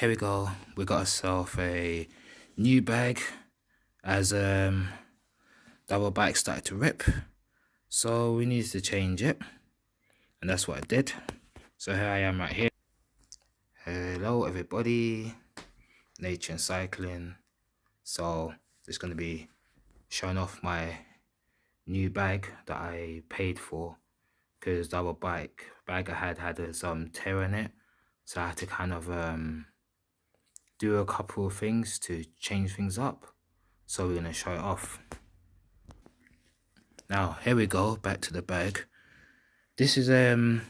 here we go. We got ourselves a new bag as double bike started to rip, so we needed to change it, and that's what I did. So here I am right here. Hello everybody, nature and cycling. So just gonna be showing off my new bag that I paid for, because double bike bag I had some tear in it, so I had to kind of do a couple of things to change things up. So we're gonna show it off. Now here we go, back to the bag. This is the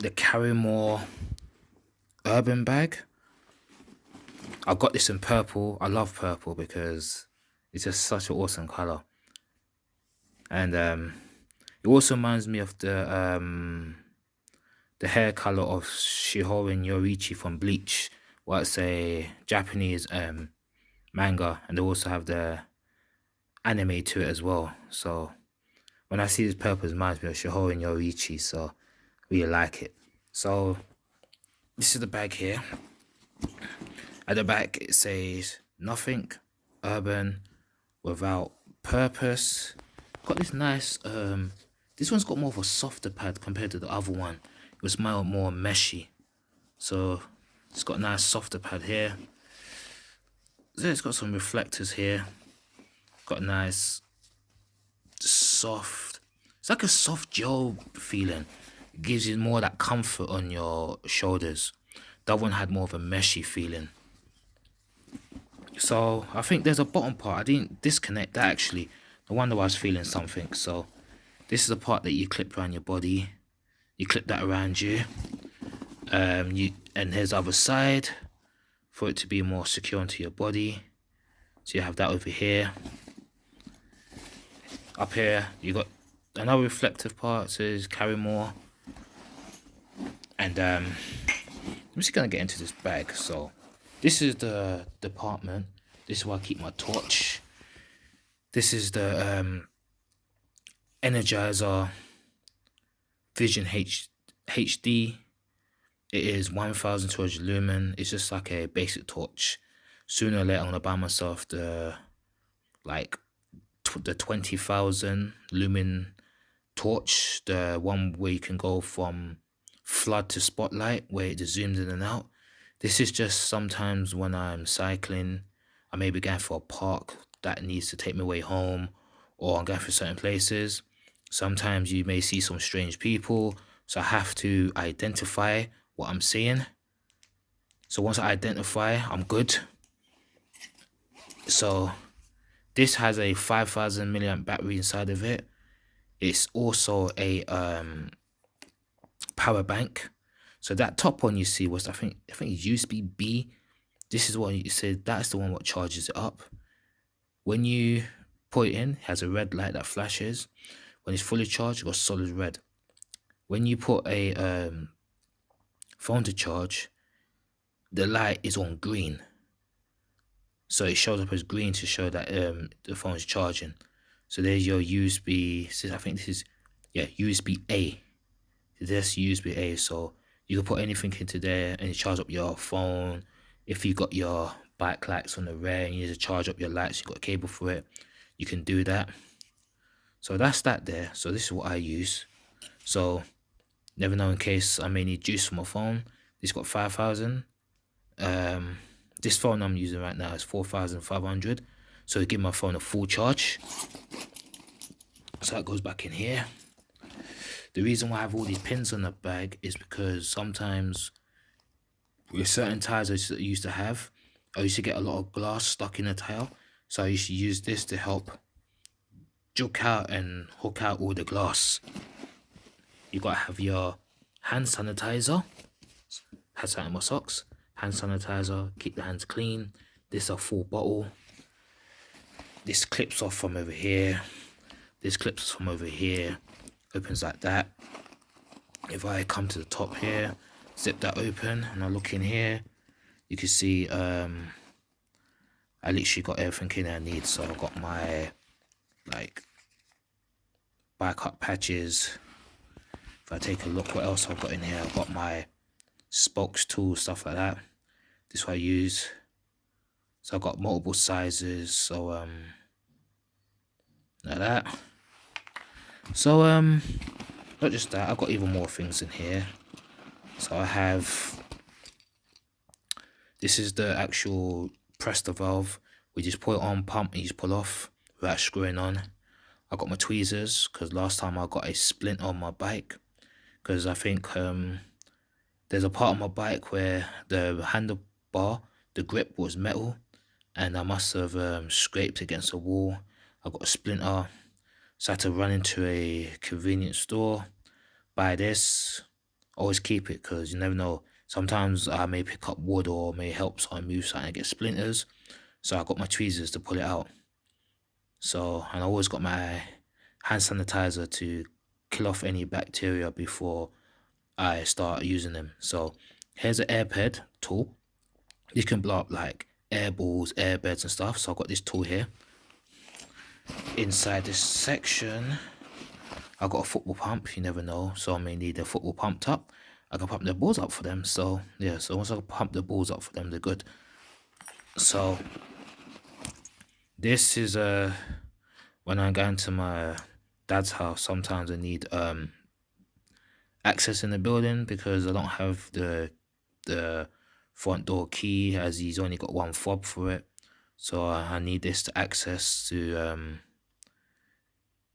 Karrimor urban bag. I got this in purple. I love purple because it's just such an awesome color. And it also reminds me of the hair color of Shihorin Yoriichi from Bleach. Well, it's a Japanese manga, and they also have the anime to it as well. So when I see this purple, it reminds me of Shihorin Yoriichi, so I really like it. So this is the bag here. At the back it says nothing urban without purpose. Got this nice this one's got more of a softer pad compared to the other one. It was more meshy, so it's got a nice softer pad here. So it's got some reflectors here. Got a nice soft, it's like a soft gel feeling. It gives you more of that comfort on your shoulders. That one had more of a meshy feeling. So I think there's a bottom part. I didn't disconnect that actually. No wonder I was feeling something. So this is the part that you clip around your body. You clip that around you. And here's the other side for it to be more secure onto your body. So you have that over here. Up here you got another reflective part. So it's Karrimor. And I'm just gonna get into this bag. So this is the department. This is where I keep my torch. This is the Energizer Vision HD. It is 1200 lumen. It's just like a basic torch. Sooner or later, I'm gonna buy myself the the 20,000 lumen torch, the one where you can go from flood to spotlight, where it just zooms in and out. This is just sometimes when I'm cycling, I may be going for a park that needs to take me way home, or I'm going for certain places. Sometimes you may see some strange people, so I have to identify what I'm seeing. So once I identify, I'm good. So this has a 5,000 milliamp battery inside of it. It's also a power bank. So that top one you see was I think it's USB-B. This is what you said. That's the one what charges it up. When you put it in, it has a red light that flashes. When it's fully charged, it goes solid red. When you put a phone to charge, the light is on green. So it shows up as green to show that the phone is charging. So there's your USB. I think this is USB-A. This USB-A. So you can put anything into there and charge up your phone. If you got your bike lights on the rear and you need to charge up your lights, you got a cable for it, you can do that. So that's that there. So this is what I use. So never know, in case I may need juice for my phone. This got 5,000. This phone I'm using right now is 4,500. So give my phone a full charge. So that goes back in here. The reason why I have all these pins on the bag is because sometimes with certain tires I used to have, I used to get a lot of glass stuck in the tire. So I used to use this to help juke out and hook out all the glass. You gotta have your hand sanitizer. Has that in my socks. Hand sanitizer, keep the hands clean. This is a full bottle. This clips off from over here. This clips from over here. Opens like that. If I come to the top here, zip that open, and I look in here, you can see I literally got everything in there I need. So I've got my bike up patches. If I take a look, what else I've got in here, I've got my spokes, tools, stuff like that. This is what I use. So I've got multiple sizes. So like that. So not just that, I've got even more things in here. So I have, this is the actual press the valve. We just put it on, pump, and you just pull off without screwing on. I got my tweezers because last time I got a splint on my bike, because I think there's a part of my bike where the handlebar, the grip was metal, and I must have scraped against a wall. I got a splinter, so I had to run into a convenience store, buy this. Always keep it because you never know. Sometimes I may pick up wood or may help someone move something and get splinters. So I got my tweezers to pull it out. So, and I always got my hand sanitizer to kill off any bacteria before I start using them. So here's an airhead tool. You can blow up like air balls, air beds and stuff. So I've got this tool here. Inside this section, I've got a football pump. You never know. So I may need a football pumped up. I can pump their balls up for them. So yeah, so once I pump the balls up for them, they're good. So this is when I go into my dad's house, sometimes I need access in the building because I don't have the front door key, as he's only got one fob for it. So I need this to access to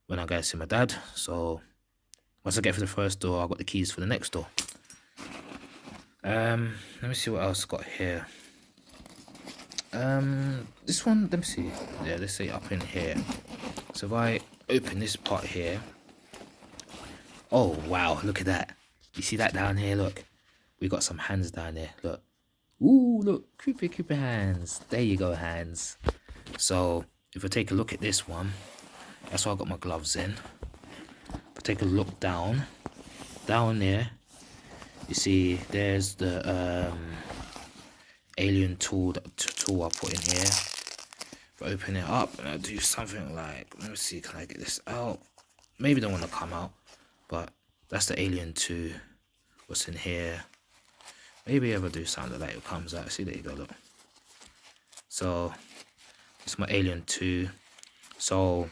when I go to see my dad. So once I get for the first door, I've got the keys for the next door. Let me see what else I got here. This one, let me see. Yeah, let's say up in here. So if I open this part here, oh wow, look at that. You see that down here? Look, we got some hands down there. Look, ooh, look, creepy hands. There you go, hands. So if I take a look at this one, that's why I got my gloves in. If I take a look down there, you see there's the alien tool I put in here. If I open it up and I do something like, let me see, can I get this out? Maybe don't want to come out, but that's the alien 2. What's in here? Maybe if I do something like it comes out. See, there you go, look. So it's my alien 2. So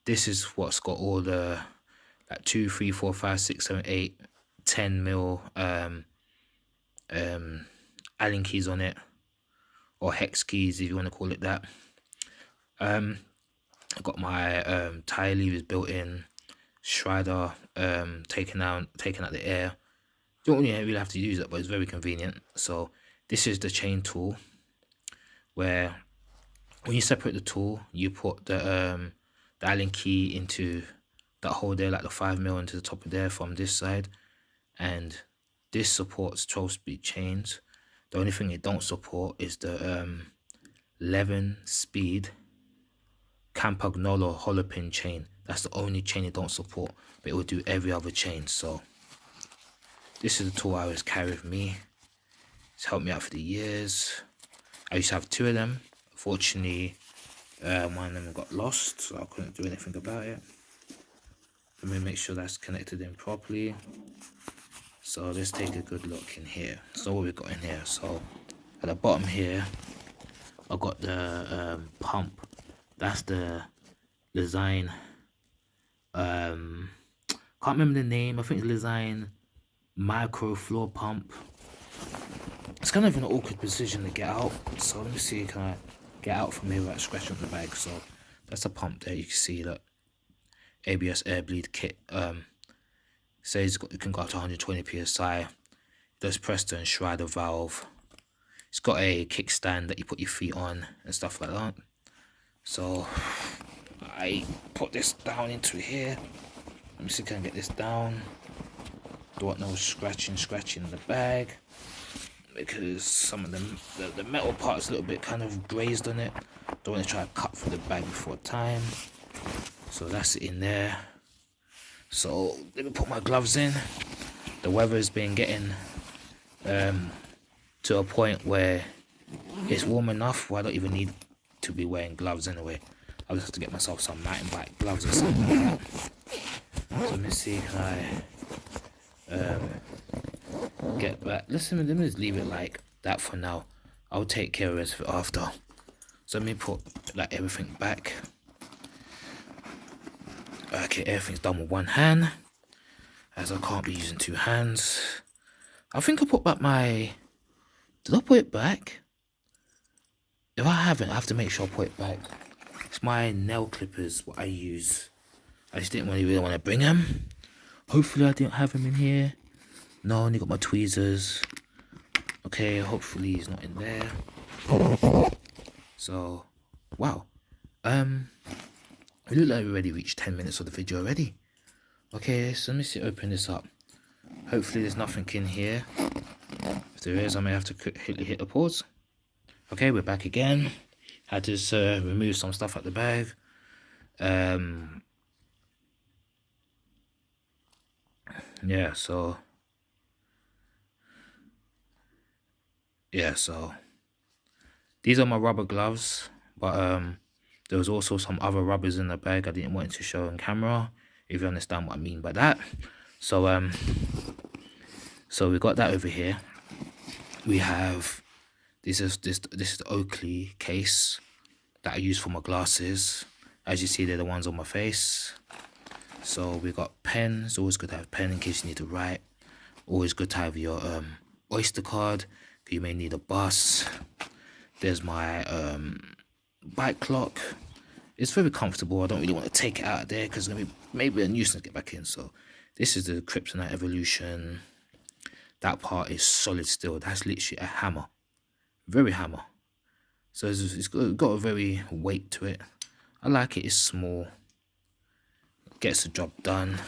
this is what's got all the like 2, 3, 4, 5, 6, 7, 8, 10 mil Allen keys on it, or hex keys if you want to call it that. I got my tire levers built in, shredder, taking out the air. You don't really have to use it, but it's very convenient. So this is the chain tool, where when you separate the tool, you put the Allen key into that hole there, like the 5 mil into the top of there from this side, and this supports 12-speed chains. The only thing it don't support is the 11-speed Campagnolo hollow pin chain. That's the only chain it don't support, but it will do every other chain. So this is the tool I always carry with me. It's helped me out for the years. I used to have 2 of them. Unfortunately, one of them got lost, so I couldn't do anything about it. Let me make sure that's connected in properly. So let's take a good look in here. So what we got in here. So at the bottom here, I got the pump. That's the Design. Can't remember the name. I think it's Design micro floor pump. It's kind of an awkward position to get out. So let me see, can I get out from here without scratching the bag? So that's a pump there. You can see that ABS air bleed kit. Says it can go up to 120 psi. It does press and shride the valve. It's got a kickstand that you put your feet on and stuff like that. So I put this down into here. Let me see, can I get this down? Don't want no scratching in the bag, because some of them, the metal part is a little bit kind of grazed on it. Don't want to try to cut through the bag before time. So that's it in there. So let me put my gloves in. The weather's been getting to a point where it's warm enough where I don't even need to be wearing gloves anyway. I'll just have to get myself some mountain bike gloves or something like that. So let me see, can I get back? Listen, let me just leave it like that for now. I'll take care of it after. So let me put like everything back. Okay, everything's done with one hand, as I can't be using two hands. I think I put back my... Did I put it back? If I haven't, I have to make sure I put it back. It's my nail clippers, what I use. I just didn't really want to bring them. Hopefully I didn't have them in here. No, I only got my tweezers. Okay, hopefully he's not in there. So, wow. It looked like we already reached 10 minutes of the video already. Okay, so let me see, open this up. Hopefully there's nothing in here. If there is, I may have to quickly hit the pause. Okay, we're back again. Had to remove some stuff out the bag. Yeah, so these are my rubber gloves, but there was also some other rubbers in the bag I didn't want to show on camera, if you understand what I mean by that. So we got that over here. We have this is the Oakley case that I use for my glasses. As you see, they're the ones on my face. So we got pen. It's always good to have a pen in case you need to write. Always good to have your Oyster card. You may need a bus. There's my bike clock. It's very comfortable. I don't really want to take it out of there because it's going to be maybe a nuisance to get back in. So this is the Kryptonite Evolution. That part is solid steel. That's literally a hammer. Very hammer. So it's got a very weight to it. I like it. It's small. Gets the job done.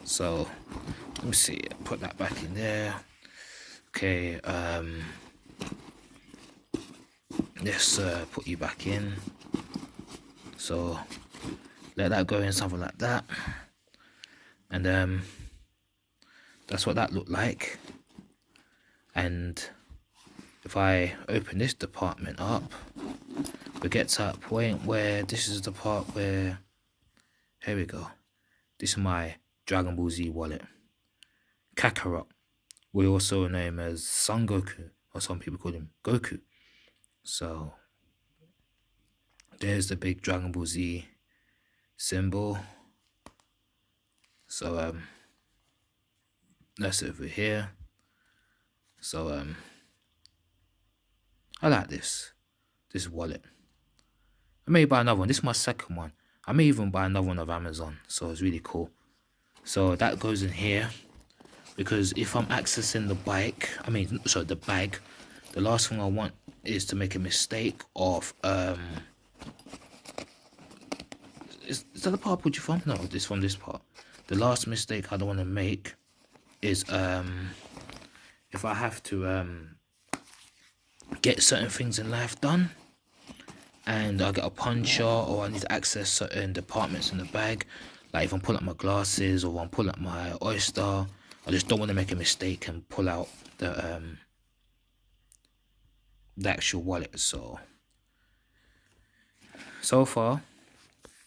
So let me see. Put that back in there. Okay. Let's put you back in. So let that go in, something like that. And that's what that looked like. And if I open this department up, we get to that point where this is the part where, here we go. This is my Dragon Ball Z wallet. Kakarot. We also know him as Son Goku, or some people call him Goku. So there's the big Dragon Ball Z symbol. So that's over here. So I like this wallet. I may buy another one. This is my second one. I may even buy another one of Amazon. So it's really cool. So that goes in here, because if I'm accessing the the bag, the last thing I want is to make a mistake of is that the part I put you from? No, this from this part. The last mistake I don't want to make is if I have to get certain things in life done, and I get a puncher, or I need to access certain departments in the bag, like if I'm pulling out my glasses or I'm pulling out my Oyster, I just don't want to make a mistake and pull out the actual wallet. So far,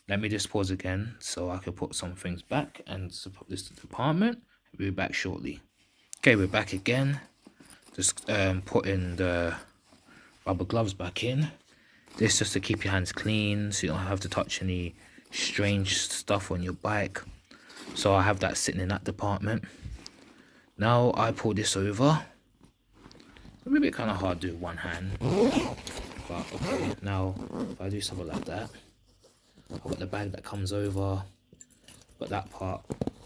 let me just pause again so I can put some things back and put this to the department. We'll be back shortly. Okay, we're back again. Just putting the rubber gloves back in. This just to keep your hands clean, so you don't have to touch any strange stuff on your bike. So I have that sitting in that department. Now I pull this over. Maybe it's kind of hard to do with one hand, but okay. Now if I do something like that, I've got the bag that comes over, got that part.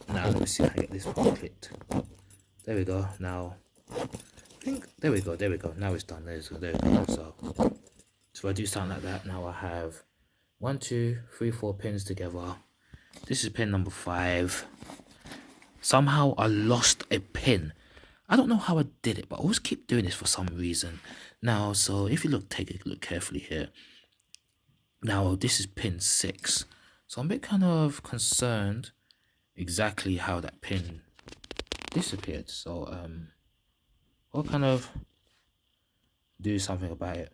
Now let me see if I get this part clipped. There we go. Now I think there we go. Now it's done. There we go. So if I do something like that, now I have 1, 2, 3, 4 pins together. This is pin number 5. Somehow I lost a pin. I don't know how I did it, but I always keep doing this for some reason. Now, so if you take a look carefully here. Now this is pin 6. So I'm a bit kind of concerned exactly how that pin disappeared. So I'll kind of do something about it.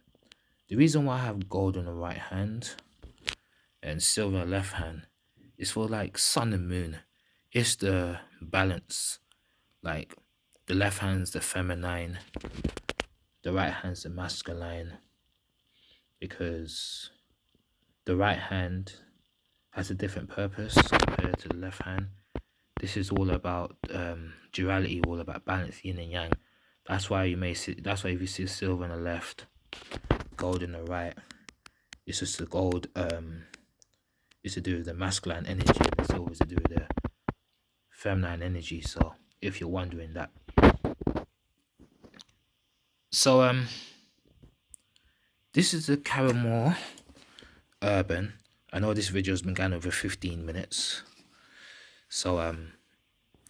The reason why I have gold on the right hand and silver on the left hand is for like sun and moon. It's the balance. Like the left hand's the feminine the right hand's the masculine, because the right hand has a different purpose compared to the left hand. This is all about duality, all about balance, yin and yang. That's why you may see. That's why if you see silver on the left, gold in the right, it's just the gold. Is to do with the masculine energy, and the silver is to do with the feminine energy. So if you're wondering that, so this is the Karrimor Urban. I know this video has been going over 15 minutes, so I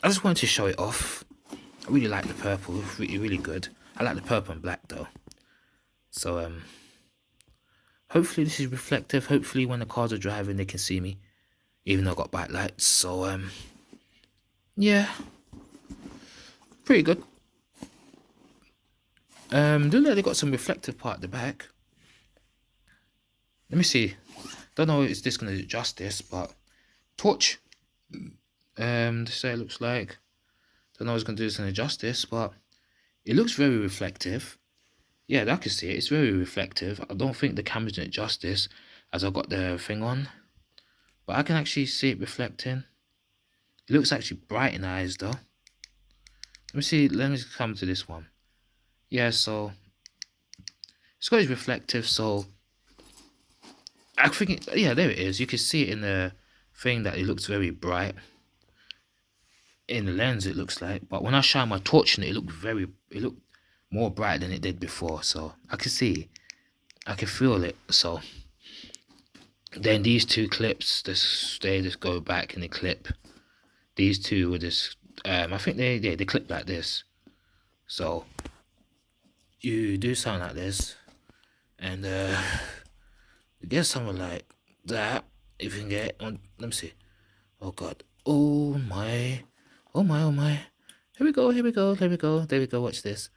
just wanted to show it off. I really like the purple, it's really good. I like the purple and black though. So hopefully this is reflective. Hopefully when the cars are driving they can see me, even though I got back lights. So yeah, pretty good. Look like they got some reflective part at the back. Let me see. Don't know if this gonna do justice, but torch. This is how it looks like. Don't know if it's gonna do this any justice, but it looks very reflective. Yeah, I can see it. It's very reflective. I don't think the camera's doing it justice as I got the thing on, but I can actually see it reflecting. It looks actually bright in the eyes though. Let me see. Let me come to this one. Yeah, so it's got its reflective. So I think, yeah, there it is. You can see it in the thing that it looks very bright. In the lens, it looks like, but when I shine my torch on it, it looked more bright than it did before. So I can see, I can feel it. So then these two clips, they just go back in the clip. These two were just, I think they clip like this. So you do something like this, and get something like that. If you can get on, let me see. Oh god. Oh my. Oh my. Oh my. Here we go. Here we go. Here we go. There we go. Watch this.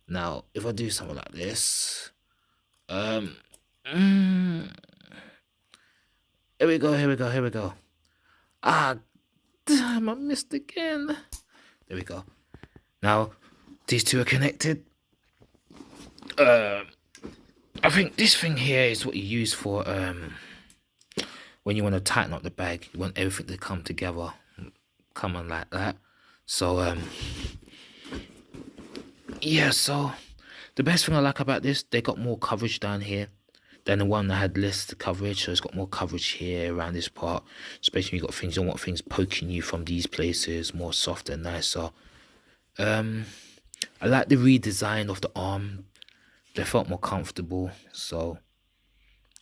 Now, if I do something like this, here we go. Here we go. Here we go. Ah, damn! I missed again. There we go. Now, these two are connected. I think this thing here is what you use for when you want to tighten up the bag. You want everything to come together, come on like that. So yeah, so the best thing I like about this, they got more coverage down here than the one that had less coverage. So it's got more coverage here around this part, especially when you got things, you don't want things poking you from these places, more soft and nicer. I like the redesign of the arm. They felt more comfortable. So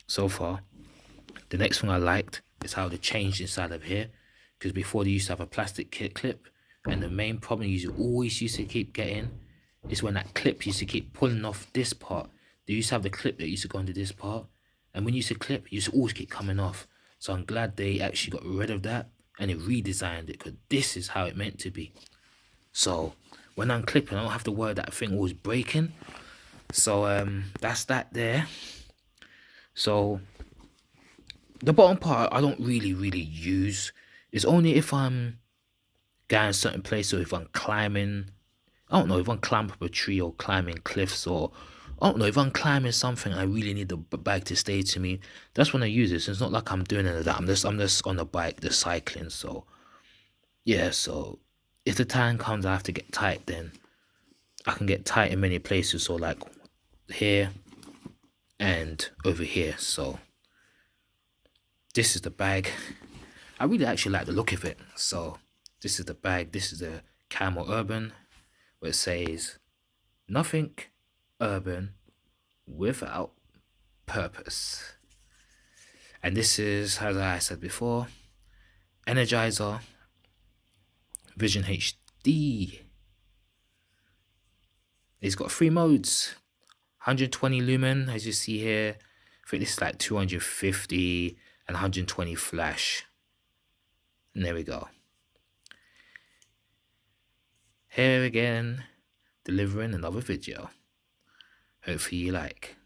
far, the next thing I liked is how they changed inside of here, because before they used to have a plastic clip, and the main problem you always used to keep getting is when that clip used to keep pulling off this part. They used to have the clip that used to go into this part, and when you used to clip, it used to always keep coming off. So I'm glad they actually got rid of that and it redesigned it, because this is how it meant to be. So when I'm clipping, I don't have to worry that thing always breaking. So that's that there. So the bottom part I don't really use. It's only if I'm going a certain place, or if I'm climbing, I don't know, if I'm climbing up a tree or climbing cliffs, or I don't know, if I'm climbing something I really need the bike to stay to me, that's when I use it. So it's not like I'm doing any of that. I'm just on the bike, just cycling. So yeah, so if the time comes I have to get tight, then I can get tight in many places. So like here and over here. So this is the bag. I really actually like the look of it. So this is the bag. This is the Karrimor Urban, where it says nothing urban without purpose. And this is, as I said before, Energizer Vision HD. It's got 3 modes. 120 lumen, as you see here. I think this is like 250 and 120 flash. And there we go. Here again, delivering another video. Hopefully you like.